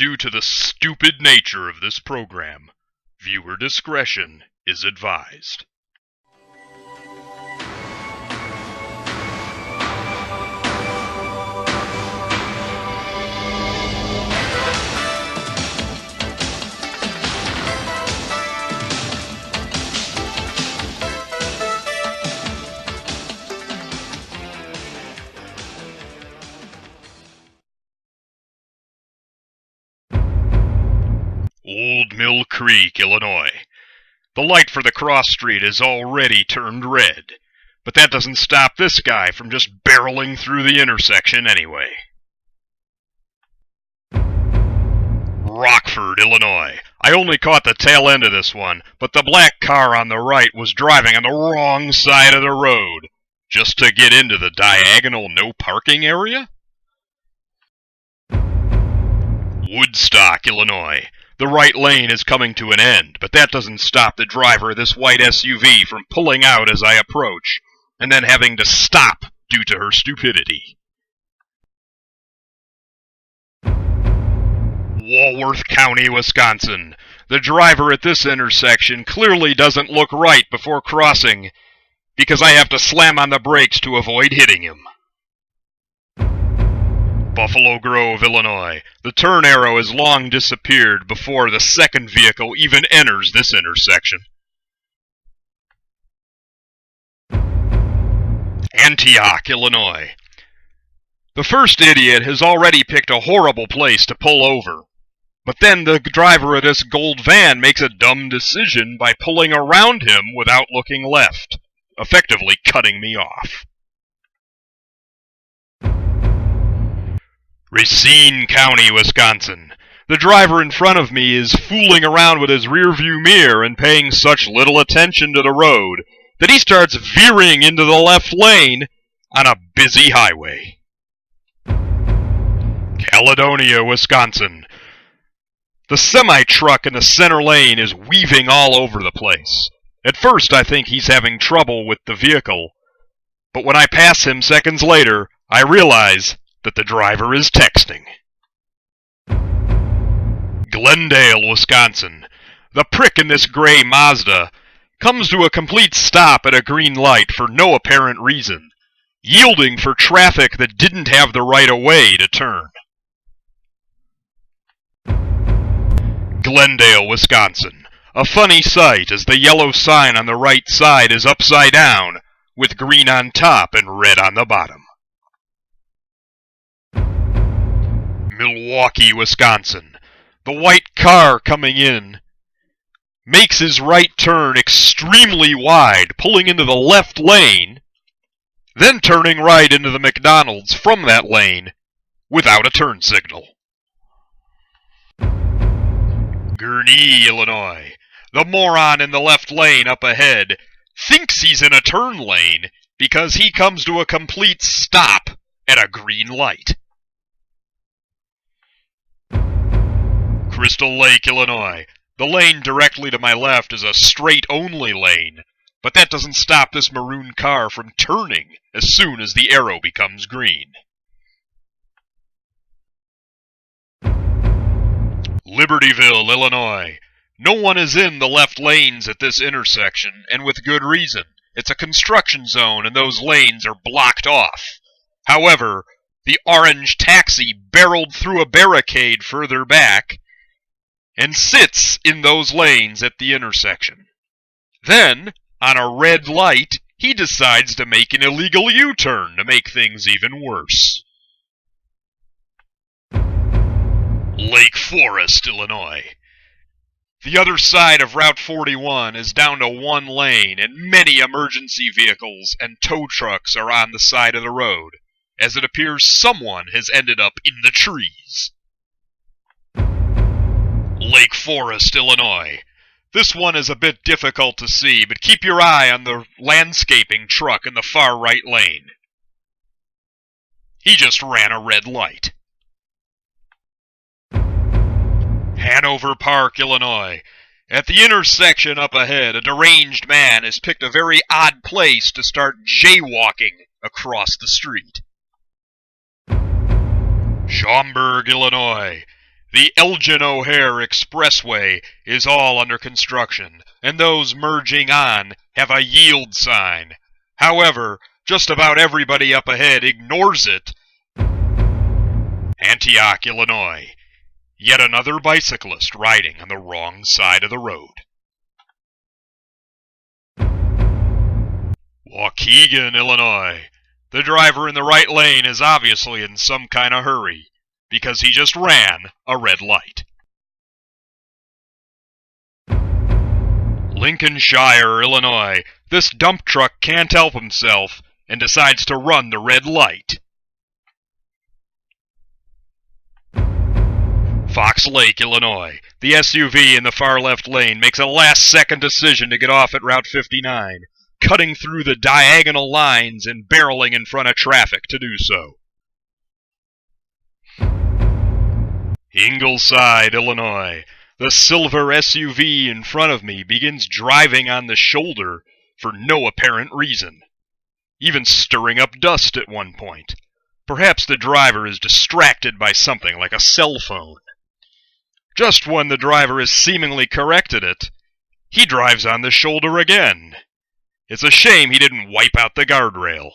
due to the stupid nature of this program. Viewer discretion is advised. Old Mill Creek, Illinois. The light for the cross street has already turned red, but that doesn't stop this guy from just barreling through the intersection anyway. Rockford, Illinois. I only caught the tail end of this one, but the black car on the right was driving on the wrong side of the road, just to get into the diagonal no parking area? Woodstock, Illinois. The right lane is coming to an end, but that doesn't stop the driver of this white SUV from pulling out as I approach, and then having to stop due to her stupidity. Walworth County, Wisconsin. The driver at this intersection clearly doesn't look right before crossing, because I have to slam on the brakes to avoid hitting him. Buffalo Grove, Illinois. The turn arrow has long disappeared before the second vehicle even enters this intersection. Antioch, Illinois. The first idiot has already picked a horrible place to pull over, but then the driver of this gold van makes a dumb decision by pulling around him without looking left, effectively cutting me off. Racine County, Wisconsin. The driver in front of me is fooling around with his rearview mirror and paying such little attention to the road that he starts veering into the left lane on a busy highway. Caledonia, Wisconsin. The semi-truck in the center lane is weaving all over the place. At first I think he's having trouble with the vehicle, but when I pass him seconds later, I realize that the driver is texting. Glendale, Wisconsin. The prick in this gray Mazda comes to a complete stop at a green light for no apparent reason, yielding for traffic that didn't have the right of way to turn. Glendale, Wisconsin. A funny sight as the yellow sign on the right side is upside down, with green on top and red on the bottom. Milwaukee, Wisconsin. The white car coming in makes his right turn extremely wide, pulling into the left lane, then turning right into the McDonald's from that lane without a turn signal. Gurnee, Illinois. The moron in the left lane up ahead thinks he's in a turn lane because he comes to a complete stop at a green light. Crystal Lake, Illinois. The lane directly to my left is a straight-only lane, but that doesn't stop this maroon car from turning as soon as the arrow becomes green. Libertyville, Illinois. No one is in the left lanes at this intersection, and with good reason. It's a construction zone and those lanes are blocked off. However, the orange taxi barreled through a barricade further back and sits in those lanes at the intersection. Then, on a red light, he decides to make an illegal U-turn to make things even worse. Lake Forest, Illinois. The other side of Route 41 is down to one lane, and many emergency vehicles and tow trucks are on the side of the road, as it appears someone has ended up in the trees. Lake Forest, Illinois. This one is a bit difficult to see, but keep your eye on the landscaping truck in the far right lane. He just ran a red light. Hanover Park, Illinois. At the intersection up ahead, a deranged man has picked a very odd place to start jaywalking across the street. Schaumburg, Illinois. The Elgin O'Hare Expressway is all under construction, and those merging on have a yield sign. However, just about everybody up ahead ignores it. Antioch, Illinois. Yet another bicyclist riding on the wrong side of the road. Waukegan, Illinois. The driver in the right lane is obviously in some kind of hurry, because he just ran a red light. Lincolnshire, Illinois. This dump truck can't help himself and decides to run the red light. Fox Lake, Illinois. The SUV in the far left lane makes a last-second decision to get off at Route 59, cutting through the diagonal lines and barreling in front of traffic to do so. Ingleside, Illinois. The silver SUV in front of me begins driving on the shoulder for no apparent reason, even stirring up dust at one point. Perhaps the driver is distracted by something like a cell phone. Just when the driver has seemingly corrected it, he drives on the shoulder again. It's a shame he didn't wipe out the guardrail.